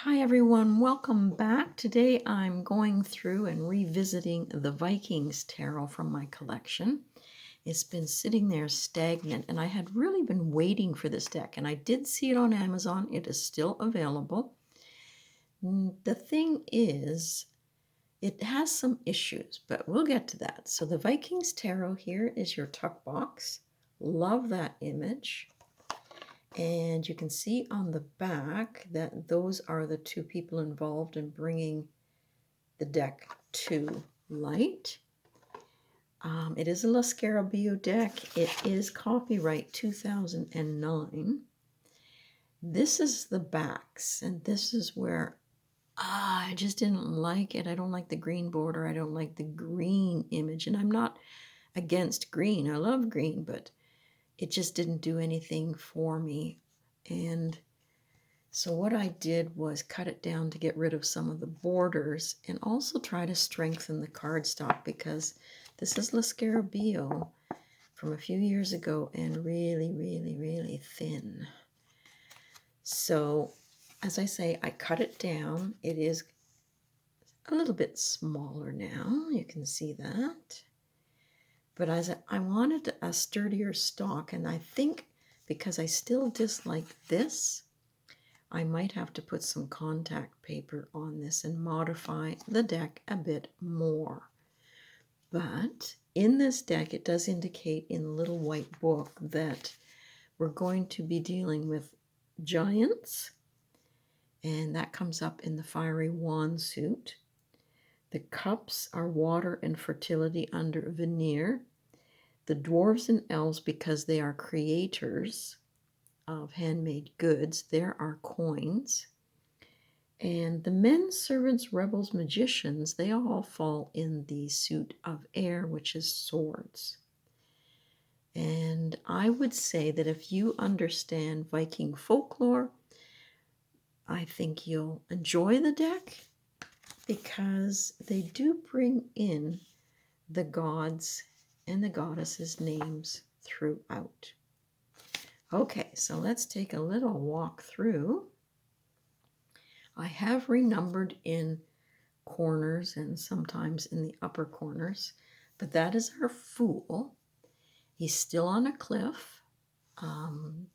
Hi everyone, welcome back. Today I'm going through and revisiting the Vikings tarot from my collection. It's been sitting there stagnant and I had really been waiting for this deck, and I did see it on Amazon. It is still available. The thing is, it has some issues, but we'll get to that. So the Vikings tarot here is your tuck box. Love that image. And you can see on the back that those are the two people involved in bringing the deck to light. It is a Lo Scarabeo deck. It is copyright 2009. This is the backs, and this is where I just didn't like it. I don't like the green border. I don't like the green image, and I'm not against green. I love green, but it just didn't do anything for me. And so what I did was cut it down to get rid of some of the borders and also try to strengthen the cardstock, because this is Lo Scarabeo from a few years ago and really, really, really thin. So as I say, I cut it down. It is a little bit smaller now. You can see that. But as I wanted a sturdier stock, and I think because I still dislike this, I might have to put some contact paper on this and modify the deck a bit more. But in this deck, it does indicate in the little white book that we're going to be dealing with giants, and that comes up in the fiery wand suit. The cups are water and fertility under veneer. The dwarves and elves, because they are creators of handmade goods, there are coins. And the men, servants, rebels, magicians, they all fall in the suit of air, which is swords. And I would say that if you understand Viking folklore, I think you'll enjoy the deck, because they do bring in the gods and the goddesses' names throughout. Okay, so let's take a little walk through. I have renumbered in corners and sometimes in the upper corners, but that is our Fool. He's still on a cliff,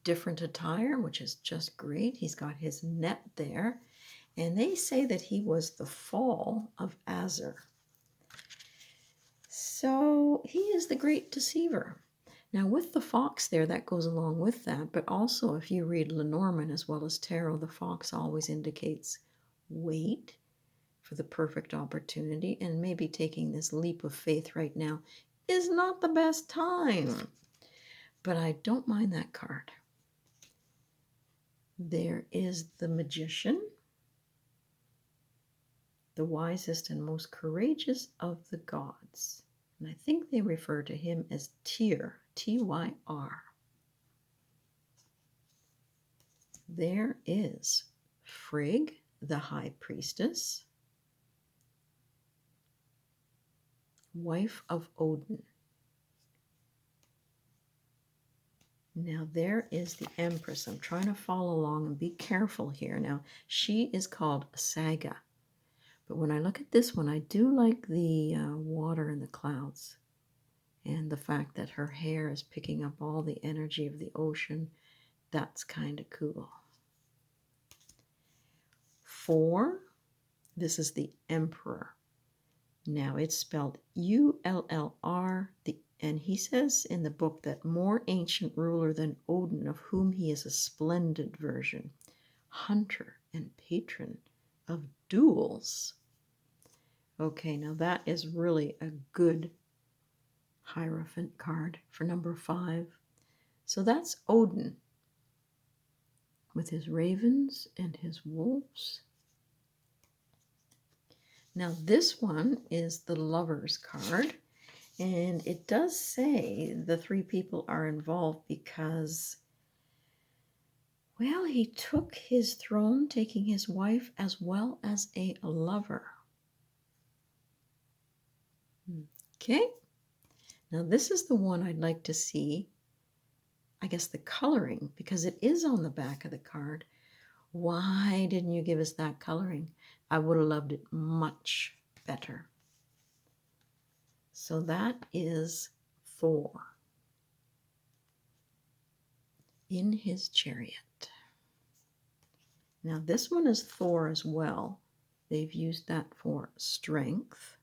different attire, which is just great. He's got his net there, and they say that he was the fall of Azur. So he is the great deceiver. Now with the fox there, that goes along with that, but also if you read Lenormand as well as tarot, the fox always indicates wait for the perfect opportunity, and maybe taking this leap of faith right now is not the best time. But I don't mind that card. There is the Magician, the wisest and most courageous of the gods. And I think they refer to him as Tyr, Tyr. There is Frigg, the High Priestess, wife of Odin. Now there is the Empress. I'm trying to follow along and be careful here. Now she is called Saga. But when I look at this one, I do like the water and the clouds, and the fact that her hair is picking up all the energy of the ocean. That's kind of cool. 4, this is the Emperor. Now it's spelled Ullr, and he says in the book that more ancient ruler than Odin, of whom he is a splendid version, hunter and patron of duels. Okay, now that is really a good Hierophant card for number 5. So that's Odin with his ravens and his wolves. Now this one is the Lovers card, and it does say the 3 people are involved because, well, he took his throne, taking his wife as well as a lover. Okay, now this is the one I'd like to see, I guess, the coloring, because it is on the back of the card. Why didn't you give us that coloring? I would have loved it much better. So that is Thor in his chariot. Now this one is Thor as well. They've used that for strength.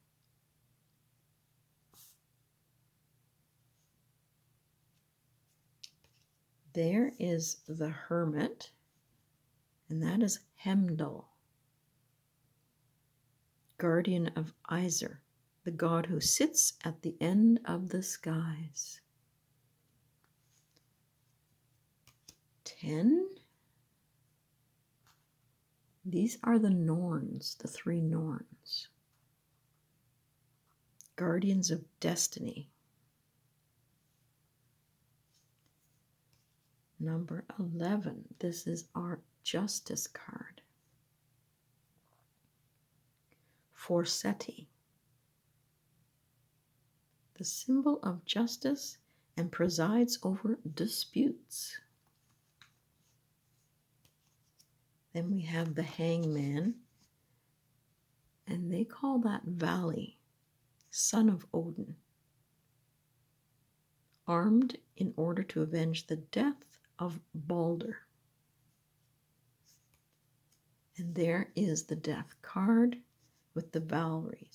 There is the hermit, and that is Heimdall, guardian of Isir, the god who sits at the end of the skies. 10. These are the Norns, the 3 Norns, guardians of destiny. Number 11, this is our justice card. Forseti, the symbol of justice and presides over disputes. Then we have the hangman, and they call that Vali, son of Odin, armed in order to avenge the death of Balder. And there is the death card with the Valkyrie,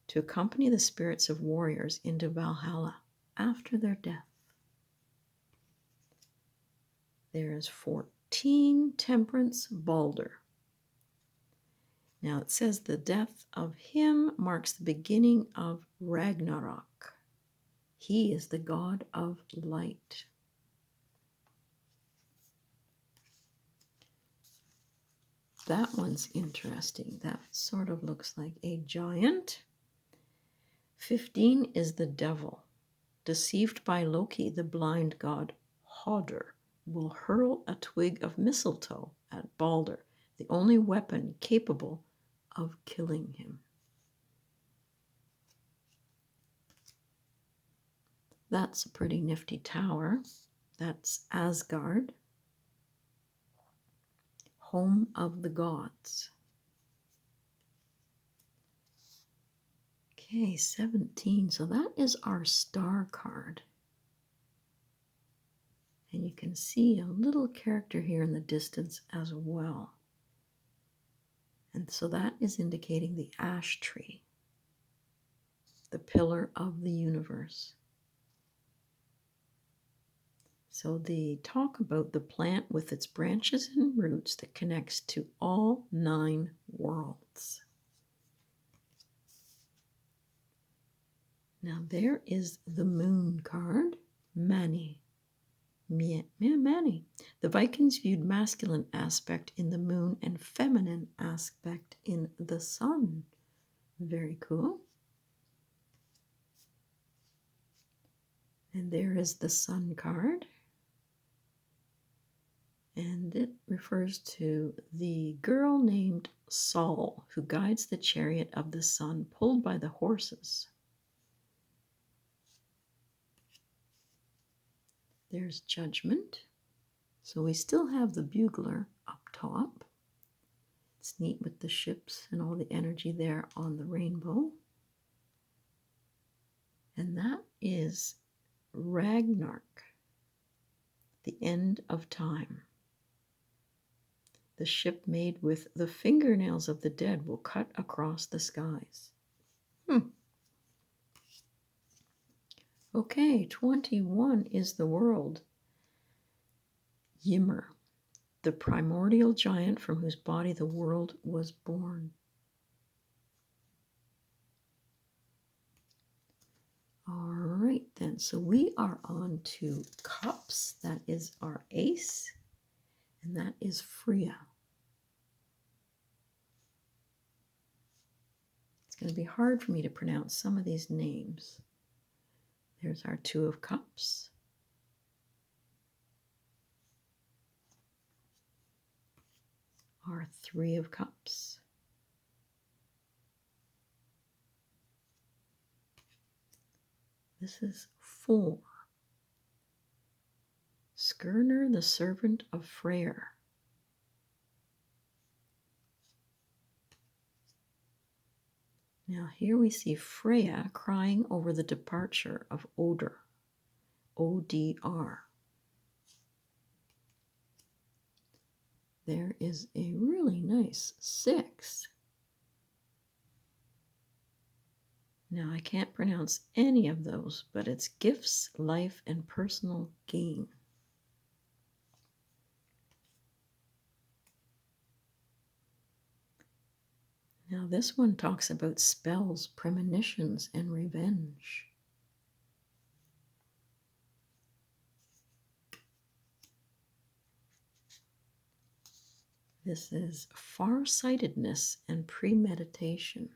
to accompany the spirits of warriors into Valhalla after their death. There is 14, Temperance, Balder. Now it says the death of him marks the beginning of Ragnarok. He is the god of light. That one's interesting. That sort of looks like a giant. 15 is the devil. Deceived by Loki, the blind god Hodder will hurl a twig of mistletoe at Balder, the only weapon capable of killing him. That's a pretty nifty tower. That's Asgard, home of the gods. Okay, 17. So that is our star card. And you can see a little character here in the distance as well. And so that is indicating the ash tree, the pillar of the universe. So they talk about the plant with its branches and roots that connects to all 9 worlds. Now there is the moon card, Mani. Mani. The Vikings viewed masculine aspect in the moon and feminine aspect in the sun. Very cool. And there is the sun card. And it refers to the girl named Sol, who guides the chariot of the sun pulled by the horses. There's Judgment. So we still have the bugler up top. It's neat with the ships and all the energy there on the rainbow. And that is Ragnarok, the end of time. The ship made with the fingernails of the dead will cut across the skies. Okay, 21 is the world. Ymir, the primordial giant from whose body the world was born. All right then, so we are on to cups. That is our ace, and that is Freya. It's going to be hard for me to pronounce some of these names. There's our 2 of cups. Our 3 of cups. This is 4. Skirnir, the servant of Freyr. Now here we see Freya crying over the departure of Odr. O-D-R. There is a really nice 6. Now I can't pronounce any of those, but it's gifts, life, and personal gain. Now this one talks about spells, premonitions, and revenge. This is far-sightedness and premeditation.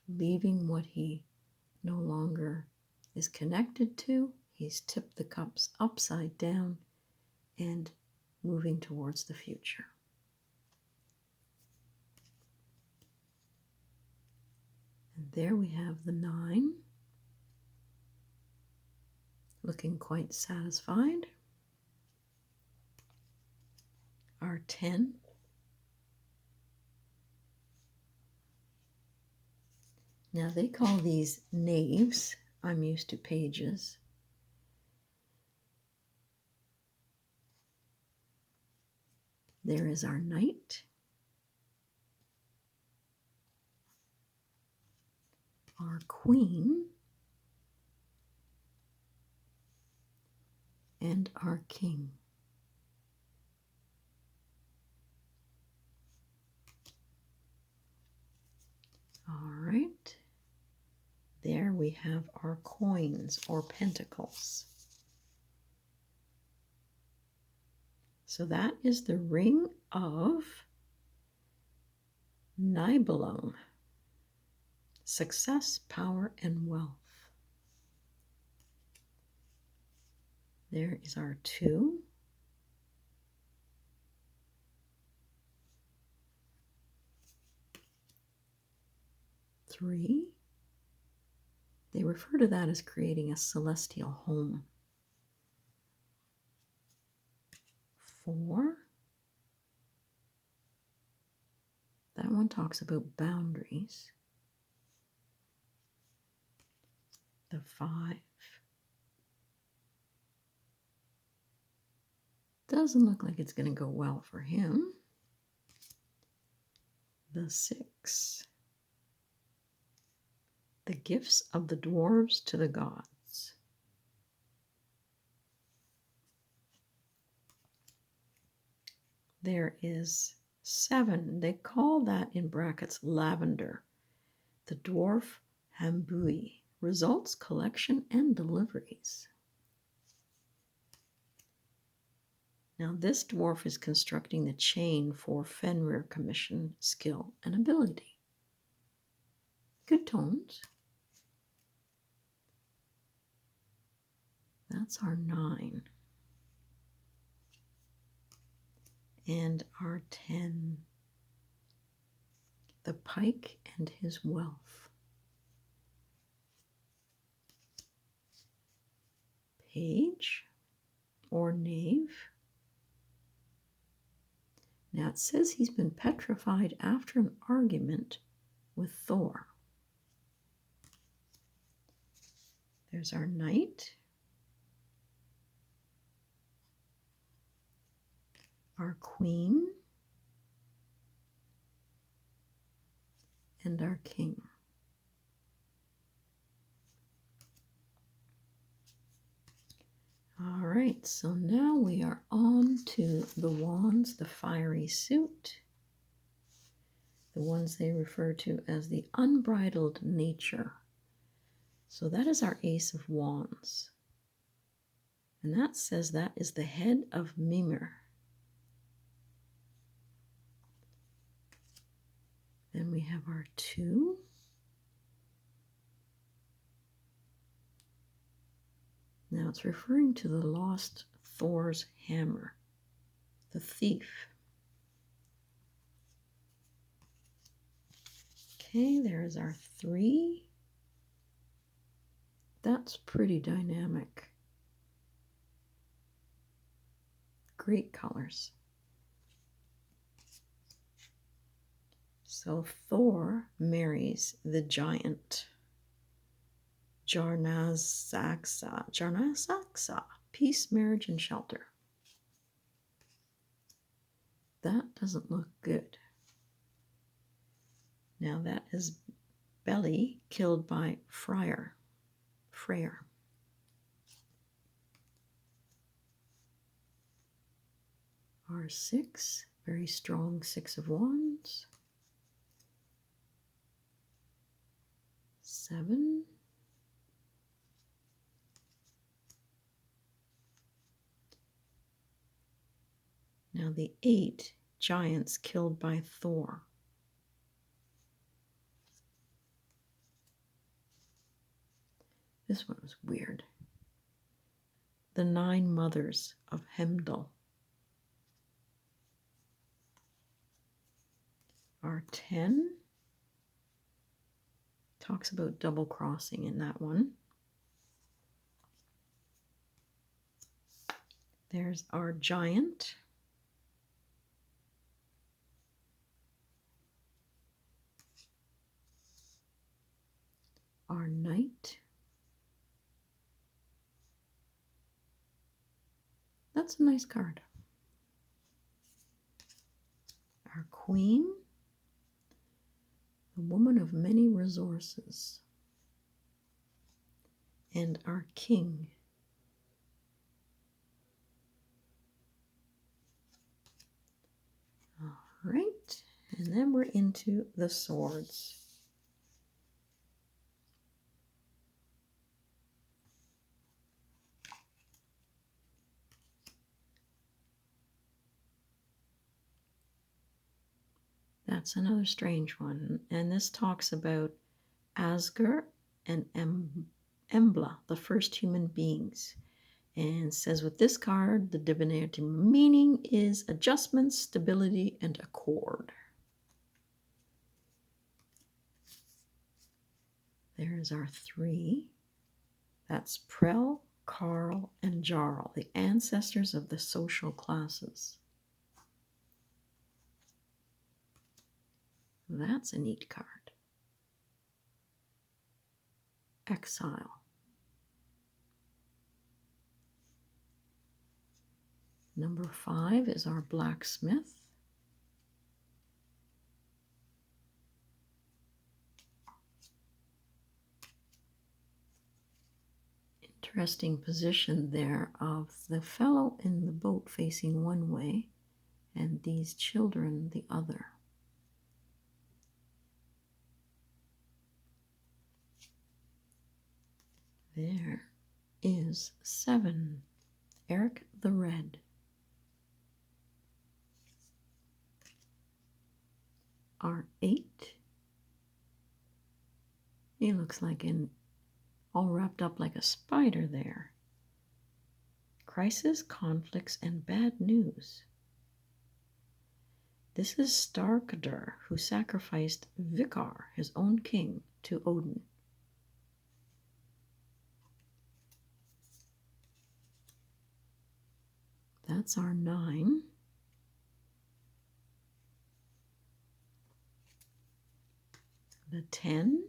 Leaving what he no longer is connected to, he's tipped the cups upside down and moving towards the future. And there we have the 9, looking quite satisfied. Our 10. Now they call these knaves. I'm used to pages. There is our knight. Our queen. And our king. All right. There we have our coins or pentacles. So that is the ring of Nibelung. Success, power, and wealth. There is our 2. Three. They refer to that as creating a celestial home. 4. That one talks about boundaries. The 5. Doesn't look like it's going to go well for him. The 6. The gifts of the dwarves to the gods. There is 7. They call that in brackets lavender. The dwarf Hambui. Results, collection, and deliveries. Now this dwarf is constructing the chain for Fenrir commission, skill, and ability. Good tones. That's our 9. And our 10. The pike and his wealth. Page or knave. Now it says he's been petrified after an argument with Thor. There's our knight. Our queen. And our king. All right, so now we are on to the wands, the fiery suit, the ones they refer to as the unbridled nature. So that is our Ace of Wands. And that says that is the head of Mimir. Then we have our 2. Now it's referring to the lost Thor's hammer, the thief. Okay, there's our 3. That's pretty dynamic. great colors. So Thor marries the giant Jarnasaksa, peace, marriage, and shelter. That doesn't look good. Now that is Belly killed by Freyr. R6, very strong 6 of Wands. 7. Now the 8, giants killed by Thor. This one was weird. The 9 mothers of Heimdall. R10 talks about double crossing in that one. There's our giant. Our knight. That's a nice card. Our queen. The woman of many resources. And our king. All right, and then we're into the swords. That's another strange one. And this talks about Asger and Embla, the first human beings. And says with this card, the divinity meaning is adjustment, stability, and accord. There's our 3. That's Prel, Carl, and Jarl, the ancestors of the social classes. That's a neat card. Exile. Number 5 is our blacksmith. Interesting position there of the fellow in the boat facing one way and these children the other. There is 7. Eric the Red. Our 8. He looks like all wrapped up like a spider there. Crisis, conflicts, and bad news. This is Starkadr, who sacrificed Vikar, his own king, to Odin. That's our 9. The 10.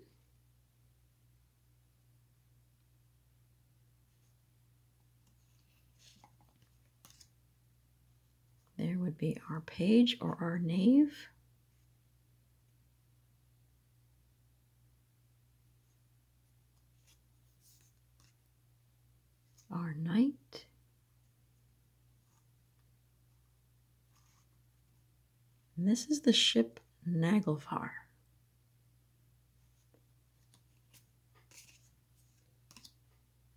There would be our page or our knave. Our knight. And this is the ship Naglfar.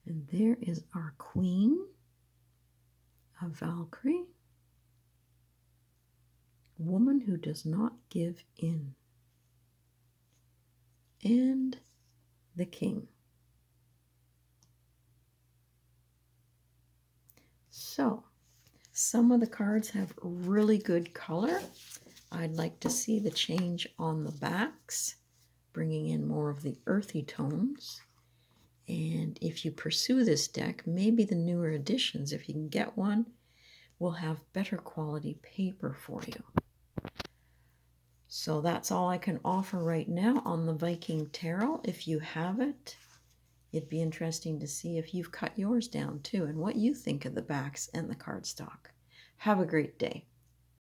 And there is our queen, a Valkyrie, woman who does not give in, and the king. So, some of the cards have really good color. I'd like to see the change on the backs, bringing in more of the earthy tones. And if you pursue this deck, maybe the newer editions, if you can get one, will have better quality paper for you. So that's all I can offer right now on the Viking Tarot. If you have it, it'd be interesting to see if you've cut yours down too and what you think of the backs and the cardstock. Have a great day.